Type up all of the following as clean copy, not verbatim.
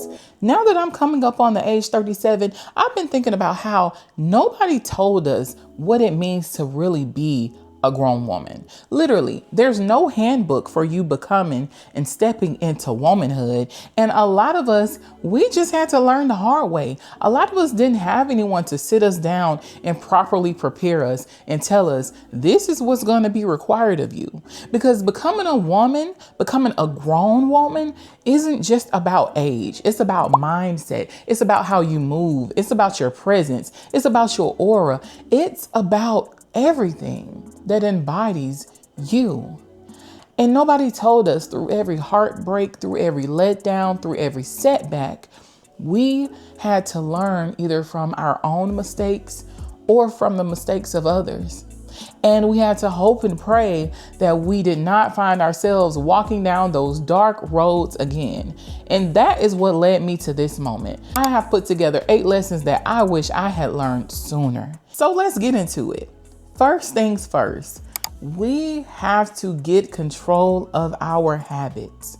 things. Now that I'm coming up on the age 37, I've been thinking about how nobody told us what it means to really be a grown woman. Literally, there's no handbook for you becoming and stepping into womanhood. And a lot of us, we just had to learn the hard way. A lot of us didn't have anyone to sit us down and properly prepare us and tell us this is what's going to be required of you. Because becoming a woman, becoming a grown woman isn't just about age. It's about mindset. It's about how you move. It's about your presence. It's about your aura. It's about everything that embodies you. And nobody told us through every heartbreak, through every letdown, through every setback, we had to learn either from our own mistakes or from the mistakes of others. And we had to hope and pray that we did not find ourselves walking down those dark roads again. And that is what led me to this moment. I have put together 8 lessons that I wish I had learned sooner. So let's get into it. First things first, we have to get control of our habits.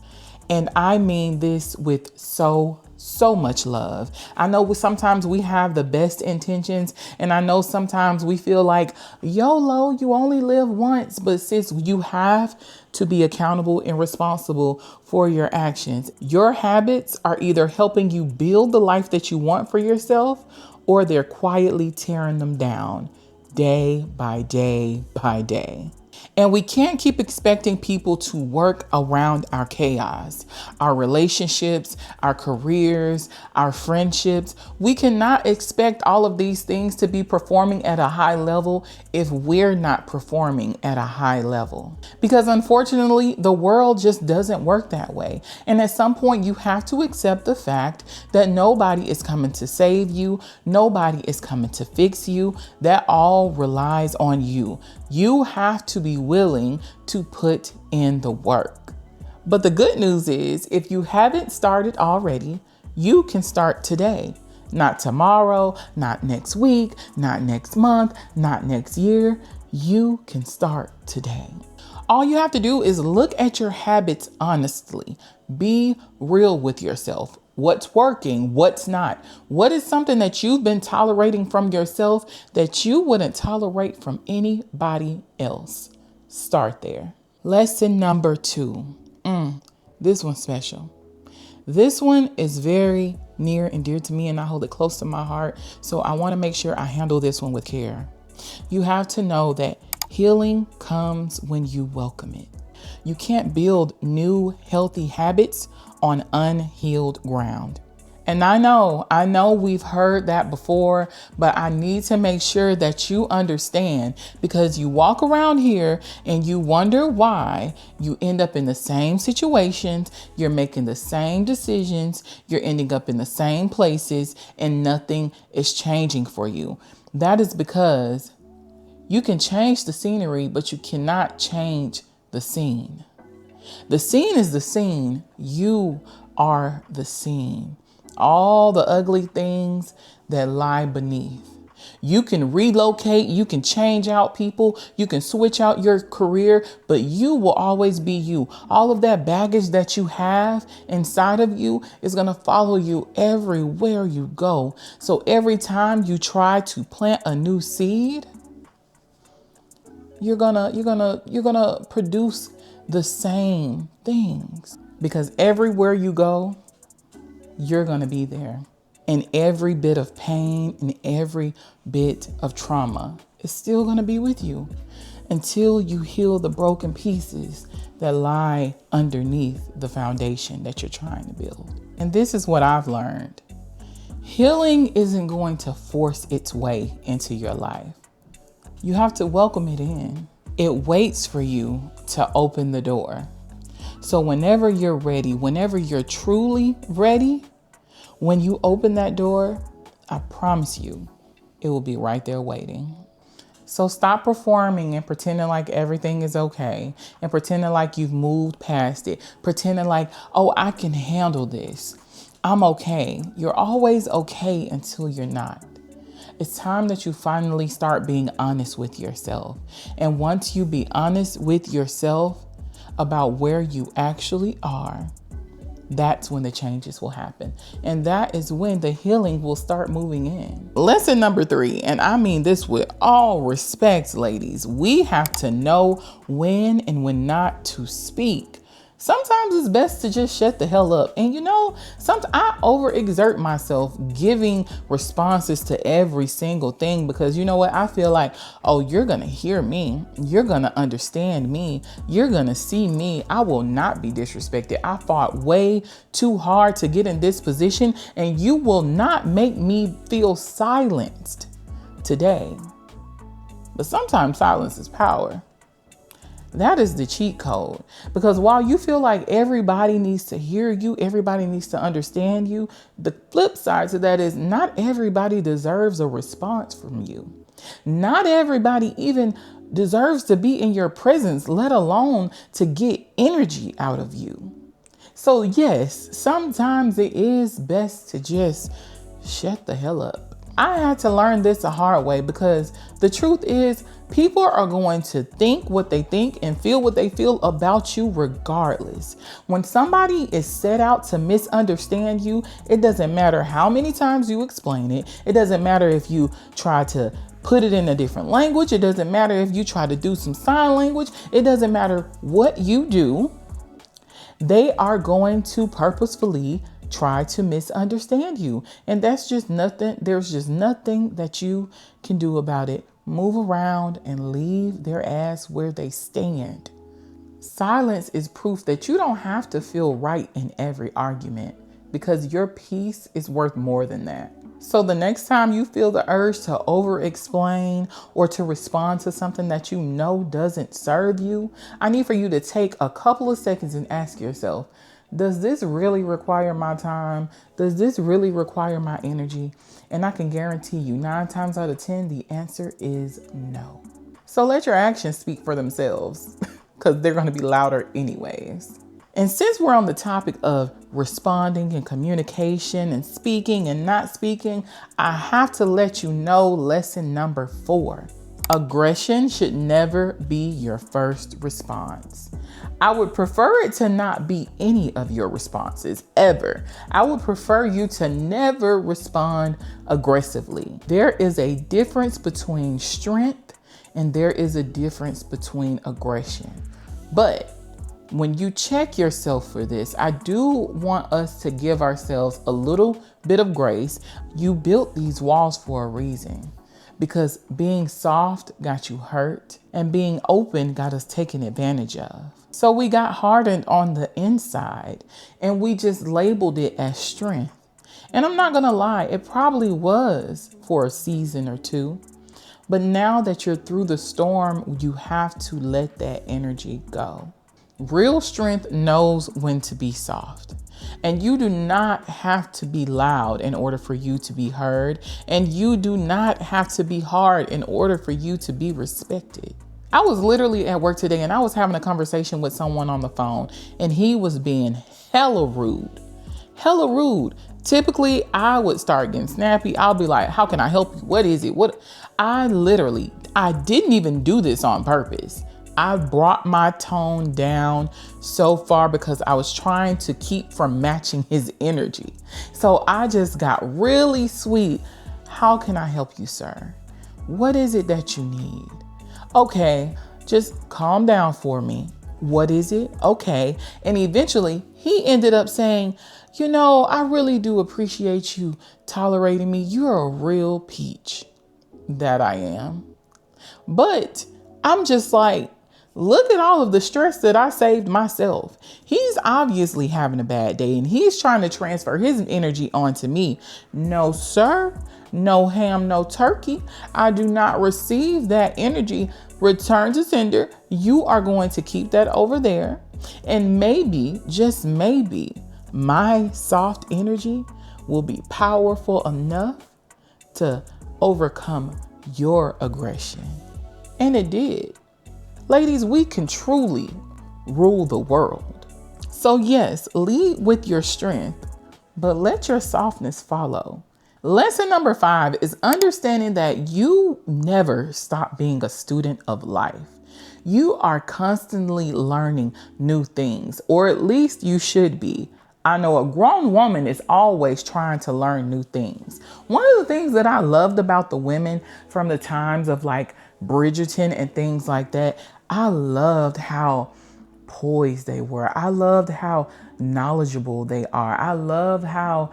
And I mean this with so much love. I know sometimes we have the best intentions, and I know sometimes we feel like YOLO, you only live once, but sis, you have to be accountable and responsible for your actions. Your habits are either helping you build the life that you want for yourself, or they're quietly tearing them down day by day by day. And we can't keep expecting people to work around our chaos, our relationships, our careers, our friendships. We cannot expect all of these things to be performing at a high level if we're not performing at a high level. Because unfortunately, the world just doesn't work that way. And at some point, you have to accept the fact that nobody is coming to save you. Nobody is coming to fix you. That all relies on you. You have to be willing to put in the work. But the good news is, if you haven't started already, you can start today. Not tomorrow, not next week, not next month, not next year. You can start today. All you have to do is look at your habits honestly. Be real with yourself. What's working? What's not? What is something that you've been tolerating from yourself that you wouldn't tolerate from anybody else? Start there. Lesson number 2. This one's special. This one is very near and dear to me, and I hold it close to my heart. So I want to make sure I handle this one with care. You have to know that healing comes when you welcome it. You can't build new healthy habits on unhealed ground. And I know we've heard that before, but I need to make sure that you understand, because you walk around here and you wonder why you end up in the same situations, you're making the same decisions, you're ending up in the same places, and nothing is changing for you. That is because you can change the scenery, but you cannot change the scene. The scene is the scene. You are the scene. All the ugly things that lie beneath. You can relocate, you can change out people, you can switch out your career, but you will always be you. All of that baggage that you have inside of you is going to follow you everywhere you go. So every time you try to plant a new seed, you're gonna produce the same things, because everywhere you go, you're gonna be there. And every bit of pain and every bit of trauma is still gonna be with you until you heal the broken pieces that lie underneath the foundation that you're trying to build. And this is what I've learned. Healing isn't going to force its way into your life. You have to welcome it in. It waits for you to open the door. So whenever you're ready, whenever you're truly ready, when you open that door, I promise you, it will be right there waiting. So stop performing and pretending like everything is okay, and pretending like you've moved past it, pretending like, oh, I can handle this. I'm okay. You're always okay until you're not. It's time that you finally start being honest with yourself. And once you be honest with yourself about where you actually are, that's when the changes will happen. And that is when the healing will start moving in. Lesson number 3, and I mean this with all respect, ladies, we have to know when and when not to speak. Sometimes it's best to just shut the hell up. And sometimes I overexert myself giving responses to every single thing because I feel like, oh, you're going to hear me. You're going to understand me. You're going to see me. I will not be disrespected. I fought way too hard to get in this position and you will not make me feel silenced today. But sometimes silence is power. That is the cheat code. Because while you feel like everybody needs to hear you, everybody needs to understand you, the flip side to that is not everybody deserves a response from you. Not everybody even deserves to be in your presence, let alone to get energy out of you. So yes, sometimes it is best to just shut the hell up. I had to learn this the hard way because the truth is people are going to think what they think and feel what they feel about you regardless. When somebody is set out to misunderstand you, it doesn't matter how many times you explain it. It doesn't matter if you try to put it in a different language. It doesn't matter if you try to do some sign language. It doesn't matter what you do. They are going to purposefully try to misunderstand you. And that's just nothing. There's just nothing that you can do about it. Move around and leave their ass where they stand. Silence is proof that you don't have to feel right in every argument because your peace is worth more than that. So the next time you feel the urge to over-explain or to respond to something that you know doesn't serve you, I need for you to take a couple of seconds and ask yourself, does this really require my time? Does this really require my energy? And I can guarantee you 9 times out of 10, the answer is no. So let your actions speak for themselves because they're going to be louder anyways. And since we're on the topic of responding and communication and speaking and not speaking, I have to let you know lesson number 4. Aggression should never be your first response. I would prefer it to not be any of your responses ever. I would prefer you to never respond aggressively. There is a difference between strength and there is a difference between aggression. But when you check yourself for this, I do want us to give ourselves a little bit of grace. You built these walls for a reason. Because being soft got you hurt and being open got us taken advantage of. So we got hardened on the inside and we just labeled it as strength. And I'm not going to lie, it probably was for a season or two. But now that you're through the storm, you have to let that energy go. Real strength knows when to be soft. And you do not have to be loud in order for you to be heard. And you do not have to be hard in order for you to be respected. I was literally at work today and I was having a conversation with someone on the phone and he was being hella rude. Hella rude. Typically, I would start getting snappy. I'll be like, how can I help you? What is it? I didn't even do this on purpose. I brought my tone down so far because I was trying to keep from matching his energy. So I just got really sweet. How can I help you, sir? What is it that you need? Okay, just calm down for me. What is it? Okay. And eventually he ended up saying, I really do appreciate you tolerating me. You're a real peach. That I am. But I'm just like, look at all of the stress that I saved myself. He's obviously having a bad day and he's trying to transfer his energy onto me. No, sir. No ham, no turkey. I do not receive that energy. Return to sender. You are going to keep that over there. And maybe, just maybe, my soft energy will be powerful enough to overcome your aggression. And it did. Ladies, we can truly rule the world. So yes, lead with your strength, but let your softness follow. Lesson number 5 is understanding that you never stop being a student of life. You are constantly learning new things, or at least you should be. I know a grown woman is always trying to learn new things. One of the things that I loved about the women from the times of like Bridgerton and things like that, I loved how poised they were. I loved how knowledgeable they are. I love how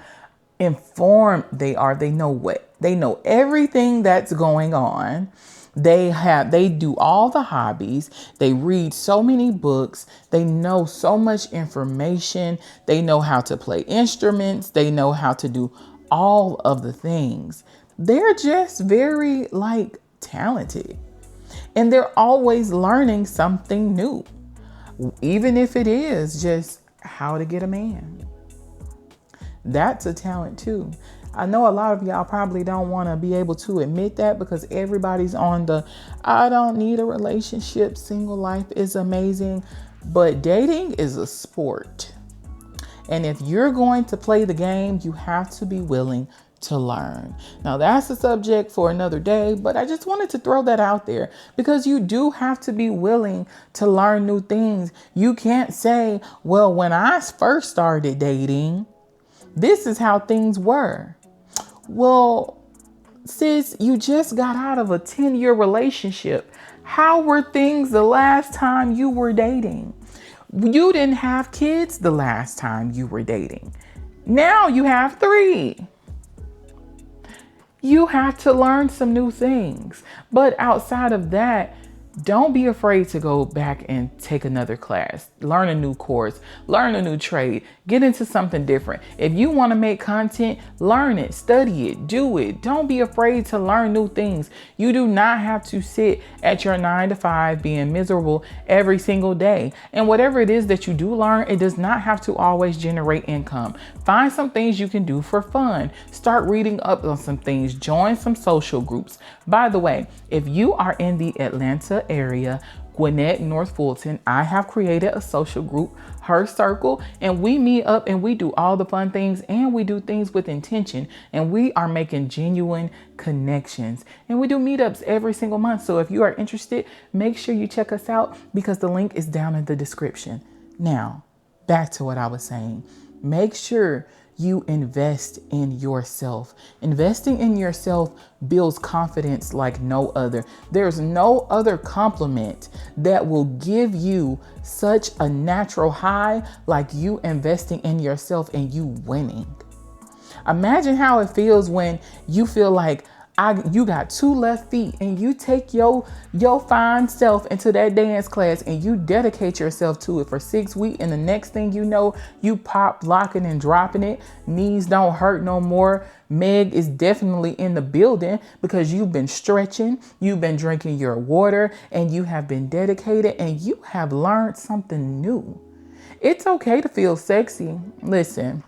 informed they are. They know everything that's going on. They do all the hobbies. They read so many books. They know so much information. They know how to play instruments. They know how to do all of the things. They're just very like talented. And they're always learning something new. Even if it is just how to get a man. That's a talent too. I know a lot of y'all probably don't want to be able to admit that because everybody's on the I don't need a relationship, single life is amazing. But dating is a sport. And if you're going to play the game, you have to be willing to learn. Now that's a subject for another day, but I just wanted to throw that out there because you do have to be willing to learn new things. You can't say, well, when I first started dating, this is how things were. Well, sis, you just got out of a 10-year relationship. How were things the last time you were dating? You didn't have kids the last time you were dating. Now you have 3. You have to learn some new things. But outside of that, don't be afraid to go back and take another class, learn a new course, learn a new trade, get into something different. If you want to make content, learn it, study it, do it. Don't be afraid to learn new things. You do not have to sit at your 9 to 5 being miserable every single day. And whatever it is that you do learn, it does not have to always generate income. Find some things you can do for fun. Start reading up on some things, join some social groups. By the way, if you are in the Atlanta area, Gwinnett, North Fulton, I have created a social group, Her Circle, and we meet up and we do all the fun things and we do things with intention and we are making genuine connections and we do meetups every single month. So if you are interested, make sure you check us out because the link is down in the description. Now, back to what I was saying. Make sure you invest in yourself. Investing in yourself builds confidence like no other. There's no other compliment that will give you such a natural high like you investing in yourself and you winning. Imagine how it feels when you feel like you got 2 left feet and you take your fine self into that dance class and you dedicate yourself to it for 6 weeks. And the next thing you know, you pop, locking and dropping it. Knees don't hurt no more. Meg is definitely in the building because you've been stretching, you've been drinking your water, and you have been dedicated and you have learned something new. It's okay to feel sexy. Listen,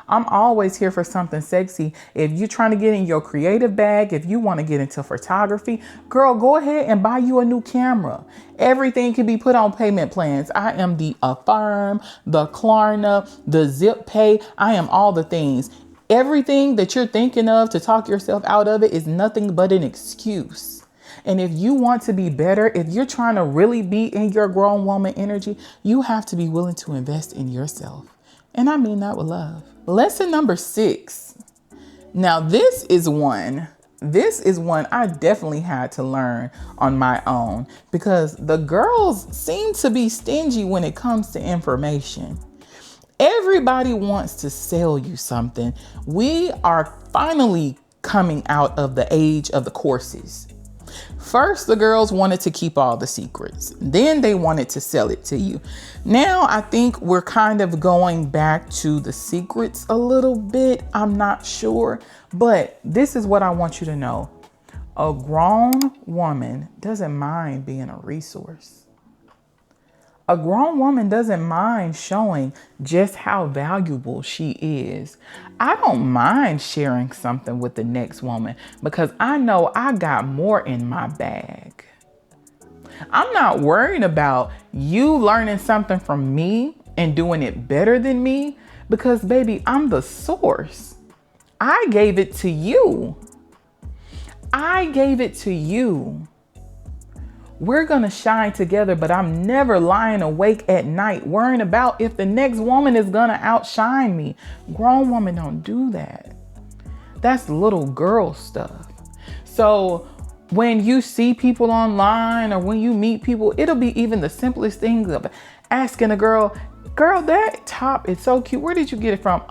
I'm always here for something sexy. If you're trying to get in your creative bag, if you want to get into photography, girl, go ahead and buy you a new camera. Everything can be put on payment plans. I am the Affirm, the Klarna, the Zip Pay. I am all the things. Everything that you're thinking of to talk yourself out of it is nothing but an excuse. And if you want to be better, if you're trying to really be in your grown woman energy, you have to be willing to invest in yourself. And I mean that with love. Lesson number 6. Now, this is one I definitely had to learn on my own because the girls seem to be stingy when it comes to information. Everybody wants to sell you something. We are finally coming out of the age of the courses. First, the girls wanted to keep all the secrets. Then they wanted to sell it to you. Now, I think we're kind of going back to the secrets a little bit. I'm not sure, but this is what I want you to know. A grown woman doesn't mind being a resource. A grown woman doesn't mind showing just how valuable she is. I don't mind sharing something with the next woman because I know I got more in my bag. I'm not worried about you learning something from me and doing it better than me because, baby, I'm the source. I gave it to you. I gave it to you. We're going to shine together, but I'm never lying awake at night worrying about if the next woman is going to outshine me. Grown women don't do that. That's little girl stuff. So when you see people online or when you meet people, it'll be even the simplest things of asking a girl, that top is so cute. Where did you get it from?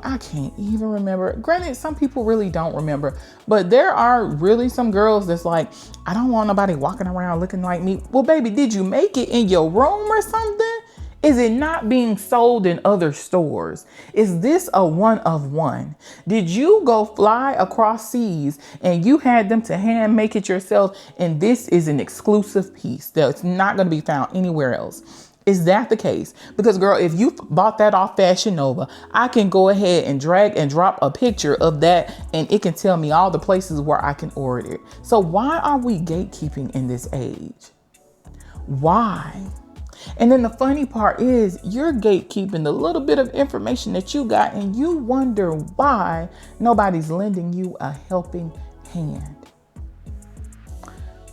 I can't even remember. Granted, some people really don't remember, but there are really some girls that's like, I don't want nobody walking around looking like me. Well, baby, did you make it in your room or something? Is it not being sold in other stores? Is this a one of one? Did you go fly across seas and you had them to hand make it yourself? And this is an exclusive piece that's not going to be found anywhere else. Is that the case? Because girl, if you bought that off Fashion Nova, I can go ahead and drag and drop a picture of that and it can tell me all the places where I can order it. So why are we gatekeeping in this age? Why? And then the funny part is you're gatekeeping the little bit of information that you got and you wonder why nobody's lending you a helping hand.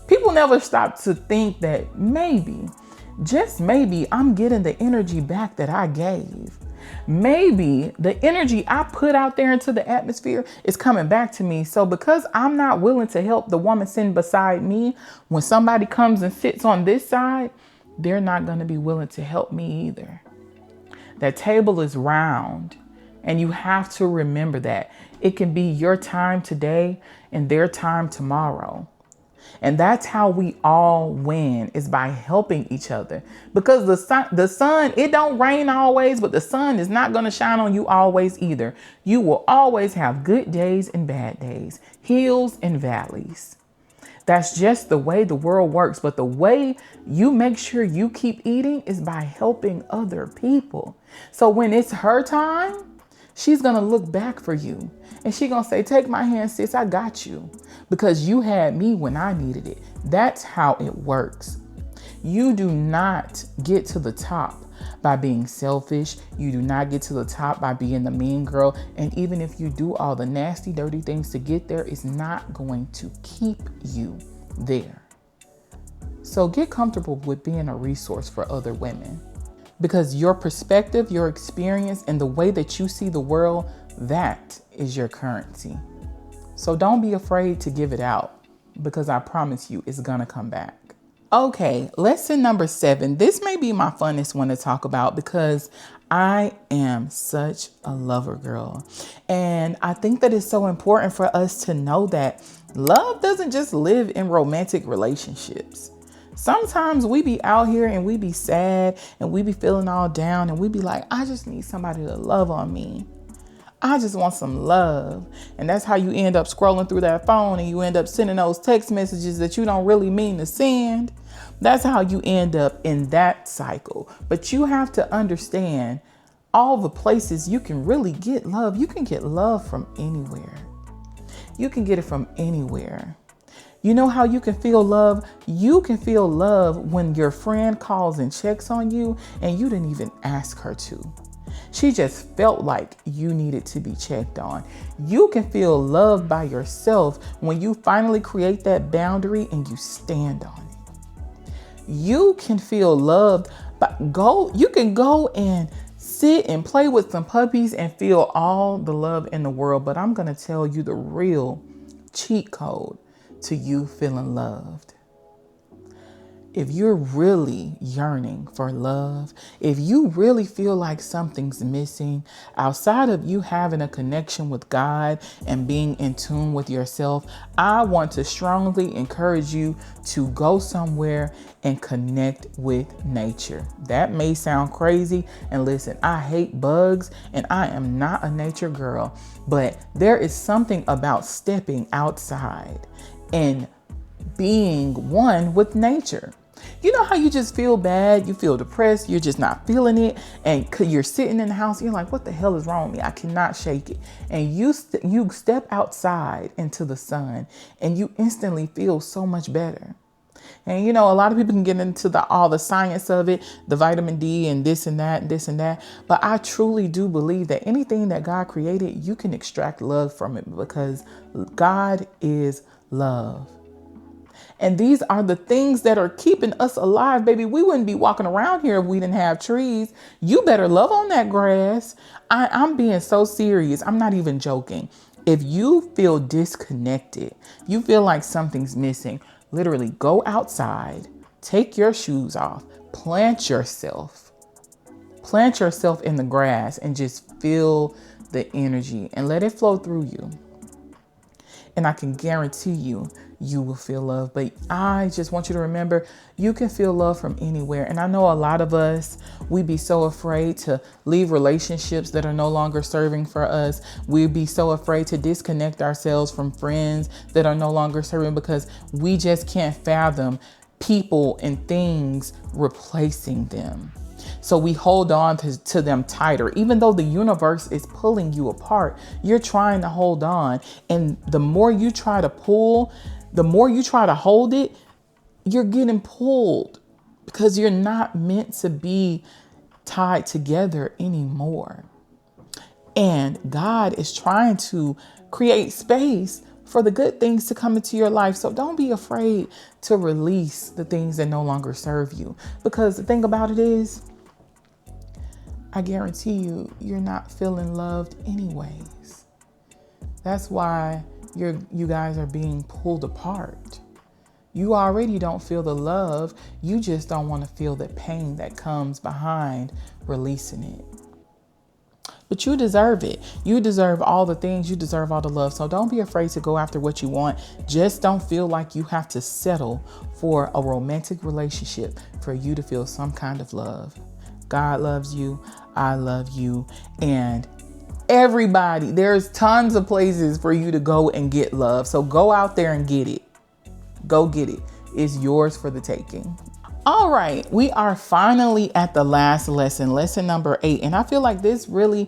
People never stop to think that maybe, just maybe, I'm getting the energy back that I gave. Maybe the energy I put out there into the atmosphere is coming back to me. So because I'm not willing to help the woman sitting beside me, when somebody comes and sits on this side, they're not going to be willing to help me either. That table is round, and you have to remember that. It can be your time today and their time tomorrow. And that's how we all win, is by helping each other. Because the sun, it don't rain always, but the sun is not going to shine on you always either. You will always have good days and bad days, hills and valleys. That's just the way the world works. But the way you make sure you keep eating is by helping other people. So when it's her time, she's going to look back for you and she's going to say, take my hand, sis, I got you, because you had me when I needed it. That's how it works. You do not get to the top by being selfish. You do not get to the top by being the mean girl. And even if you do all the nasty, dirty things to get there, it's not going to keep you there. So get comfortable with being a resource for other women, because your perspective, your experience, and the way that you see the world, that is your currency. So don't be afraid to give it out, because I promise you it's gonna come back. Okay, lesson number 7. This may be my funnest one to talk about because I am such a lover girl. And I think that it's so important for us to know that love doesn't just live in romantic relationships. Sometimes we be out here and we be sad and we be feeling all down and we be like, I just need somebody to love on me. I just want some love. And that's how you end up scrolling through that phone and you end up sending those text messages that you don't really mean to send. That's how you end up in that cycle. But you have to understand all the places you can really get love. You can get love from anywhere. You can get it from anywhere. You know how you can feel love? You can feel love when your friend calls and checks on you and you didn't even ask her to. She just felt like you needed to be checked on. You can feel loved by yourself when you finally create that boundary and you stand on it. You can feel loved, but you can go and sit and play with some puppies and feel all the love in the world. But I'm going to tell you the real cheat code to you feeling loved. If you're really yearning for love, if you really feel like something's missing outside of you having a connection with God and being in tune with yourself, I want to strongly encourage you to go somewhere and connect with nature. That may sound crazy. And listen, I hate bugs and I am not a nature girl, but there is something about stepping outside and being one with nature. You know how you just feel bad, you feel depressed, you're just not feeling it, and you're sitting in the house, you're like, what the hell is wrong with me? I cannot shake it. And you step outside into the sun and you instantly feel so much better. And you know, a lot of people can get into all the science of it, the vitamin D and this and that and this and that. But I truly do believe that anything that God created, you can extract love from it, because God is love. And these are the things that are keeping us alive, baby. We wouldn't be walking around here if we didn't have trees. You better love on that grass. I'm being so serious. I'm not even joking. If you feel disconnected, you feel like something's missing, literally go outside, take your shoes off, plant yourself in the grass and just feel the energy and let it flow through you. And I can guarantee you, you will feel love. But I just want you to remember, you can feel love from anywhere. And I know a lot of us, we be so afraid to leave relationships that are no longer serving for us. We'd be so afraid to disconnect ourselves from friends that are no longer serving because we just can't fathom people and things replacing them. So we hold on to them tighter, even though the universe is pulling you apart. You're trying to hold on. And the more you try to pull, the more you try to hold it, you're getting pulled because you're not meant to be tied together anymore. And God is trying to create space for the good things to come into your life. So don't be afraid to release the things that no longer serve you. Because the thing about it is, I guarantee you, you're not feeling loved anyways. That's why you guys are being pulled apart. You already don't feel the love. You just don't want to feel the pain that comes behind releasing it. But you deserve it. You deserve all the things. You deserve all the love. So don't be afraid to go after what you want. Just don't feel like you have to settle for a romantic relationship for you to feel some kind of love. God loves you. I love you. And everybody, there's tons of places for you to go and get love. So go out there and get it. Go get it. It's yours for the taking. All right, we are finally at the last lesson number 8. And I feel like this really,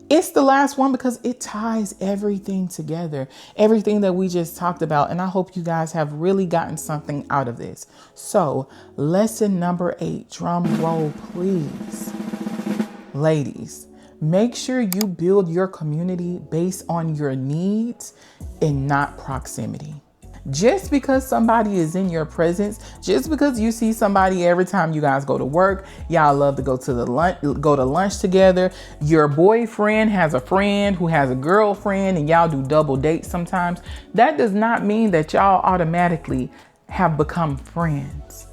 it's the last one because it ties everything together, everything that we just talked about. And I hope you guys have really gotten something out of this. So lesson number 8, drum roll, please. Ladies, make sure you build your community based on your needs and not proximity. Just because somebody is in your presence, just because you see somebody every time you guys go to work, y'all love to go to lunch together. Your boyfriend has a friend who has a girlfriend and y'all do double dates sometimes. That does not mean that y'all automatically have become friends.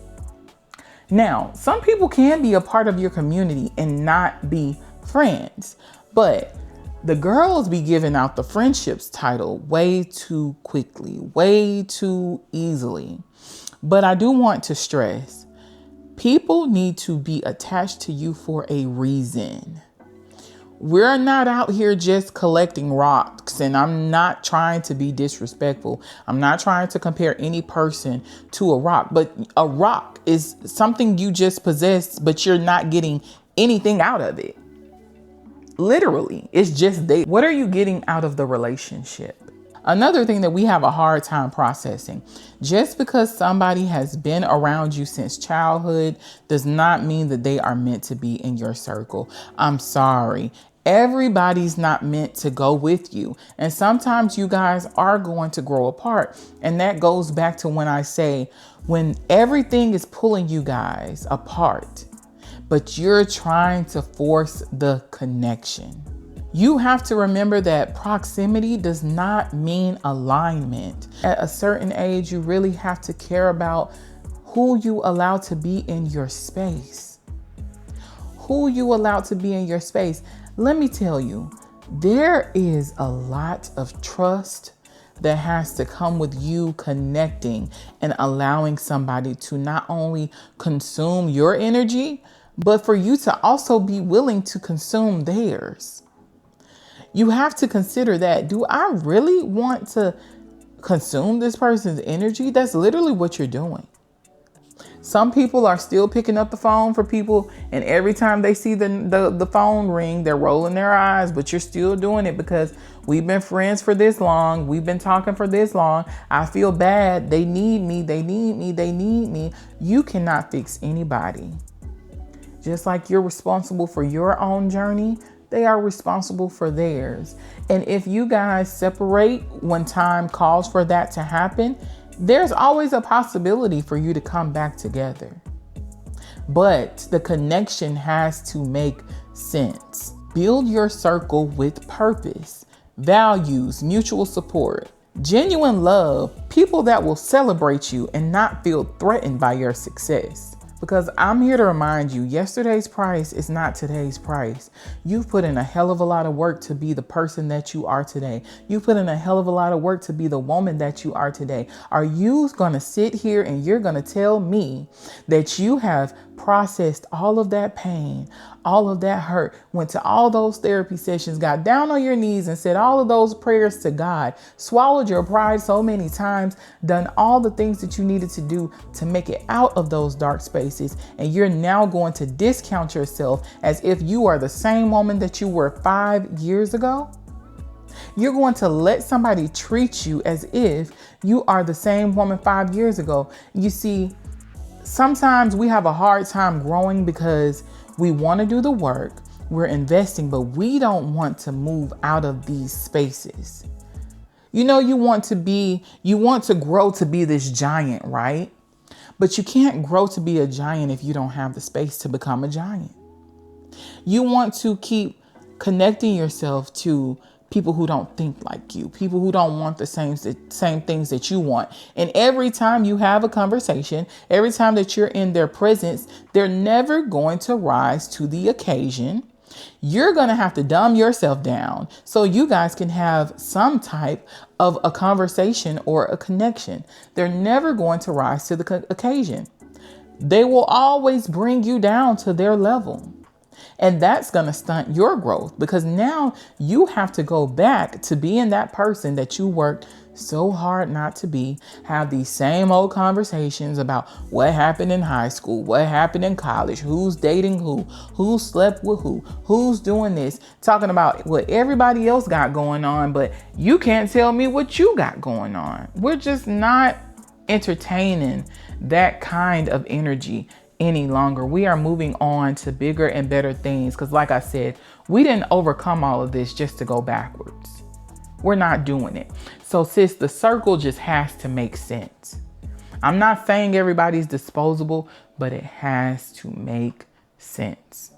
Now, some people can be a part of your community and not be friends, but the girls be giving out the friendships title way too quickly, way too easily. But I do want to stress, people need to be attached to you for a reason. We're not out here just collecting rocks, and I'm not trying to be disrespectful. I'm not trying to compare any person to a rock, but a rock is something you just possess, but you're not getting anything out of it. Literally, it's just there. What are you getting out of the relationship? Another thing that we have a hard time processing, just because somebody has been around you since childhood does not mean that they are meant to be in your circle. I'm sorry. Everybody's not meant to go with you. And sometimes you guys are going to grow apart. And that goes back to when I say, when everything is pulling you guys apart, but you're trying to force the connection. You have to remember that proximity does not mean alignment. At a certain age, you really have to care about who you allow to be in your space. Who you allow to be in your space. Let me tell you, there is a lot of trust that has to come with you connecting and allowing somebody to not only consume your energy, but for you to also be willing to consume theirs. You have to consider that. Do I really want to consume this person's energy? That's literally what you're doing. Some people are still picking up the phone for people, and every time they see the phone ring, they're rolling their eyes, but you're still doing it because we've been friends for this long. We've been talking for this long. I feel bad. They need me. They need me. They need me. You cannot fix anybody. Just like you're responsible for your own journey, they are responsible for theirs. And if you guys separate when time calls for that to happen, there's always a possibility for you to come back together. But the connection has to make sense. Build your circle with purpose, values, mutual support, genuine love, people that will celebrate you and not feel threatened by your success. Because I'm here to remind you, yesterday's price is not today's price. You've put in a hell of a lot of work to be the person that you are today. You put in a hell of a lot of work to be the woman that you are today. Are you going to sit here and you're going to tell me that you have processed all of that pain, all of that hurt, went to all those therapy sessions, got down on your knees and said all of those prayers to God, swallowed your pride so many times, done all the things that you needed to do to make it out of those dark spaces, and you're now going to discount yourself as if you are the same woman that you were 5 years ago? You're going to let somebody treat you as if you are the same woman 5 years ago. You see, sometimes we have a hard time growing because we want to do the work, we're investing, but we don't want to move out of these spaces. You know, you want to grow to be this giant, right? But you can't grow to be a giant if you don't have the space to become a giant. You want to keep connecting yourself to people who don't think like you, people who don't want the same things that you want. And every time you have a conversation, every time that you're in their presence, they're never going to rise to the occasion. You're going to have to dumb yourself down so you guys can have some type of a conversation or a connection. They're never going to rise to the occasion. They will always bring you down to their level. And that's going to stunt your growth because now you have to go back to being that person that you worked so hard not to be, have these same old conversations about what happened in high school, what happened in college, who's dating who slept with who's doing this, talking about what everybody else got going on, but you can't tell me what you got going on. We're just not entertaining that kind of energy any longer. We are moving on to bigger and better things because, like I said, we didn't overcome all of this just to go backwards. We're not doing it. So sis, the circle just has to make sense. I'm not saying everybody's disposable, but it has to make sense.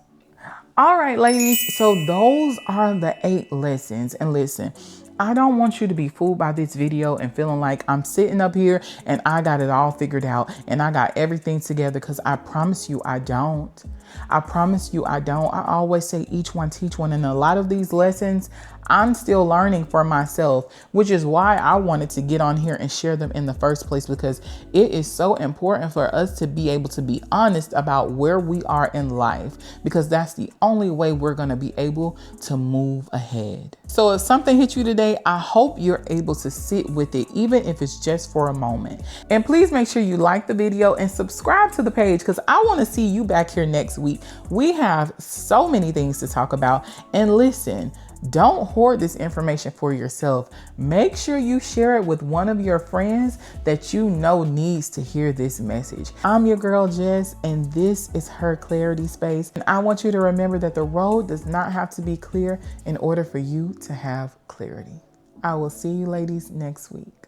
All right, ladies. So those are the 8 lessons. And listen, I don't want you to be fooled by this video and feeling like I'm sitting up here and I got it all figured out and I got everything together, because I promise you I don't. I promise you I don't. I always say each one teach one. And a lot of these lessons I'm still learning for myself, which is why I wanted to get on here and share them in the first place, because it is so important for us to be able to be honest about where we are in life, because that's the only way we're going to be able to move ahead. So if something hit you today, I hope you're able to sit with it, even if it's just for a moment. And please make sure you like the video and subscribe to the page, because I want to see you back here next week. We have so many things to talk about. And listen, don't hoard this information for yourself. Make sure you share it with one of your friends that you know needs to hear this message. I'm your girl Jess, and this is Her Clarity Space. And I want you to remember that the road does not have to be clear in order for you to have clarity. I will see you ladies next week.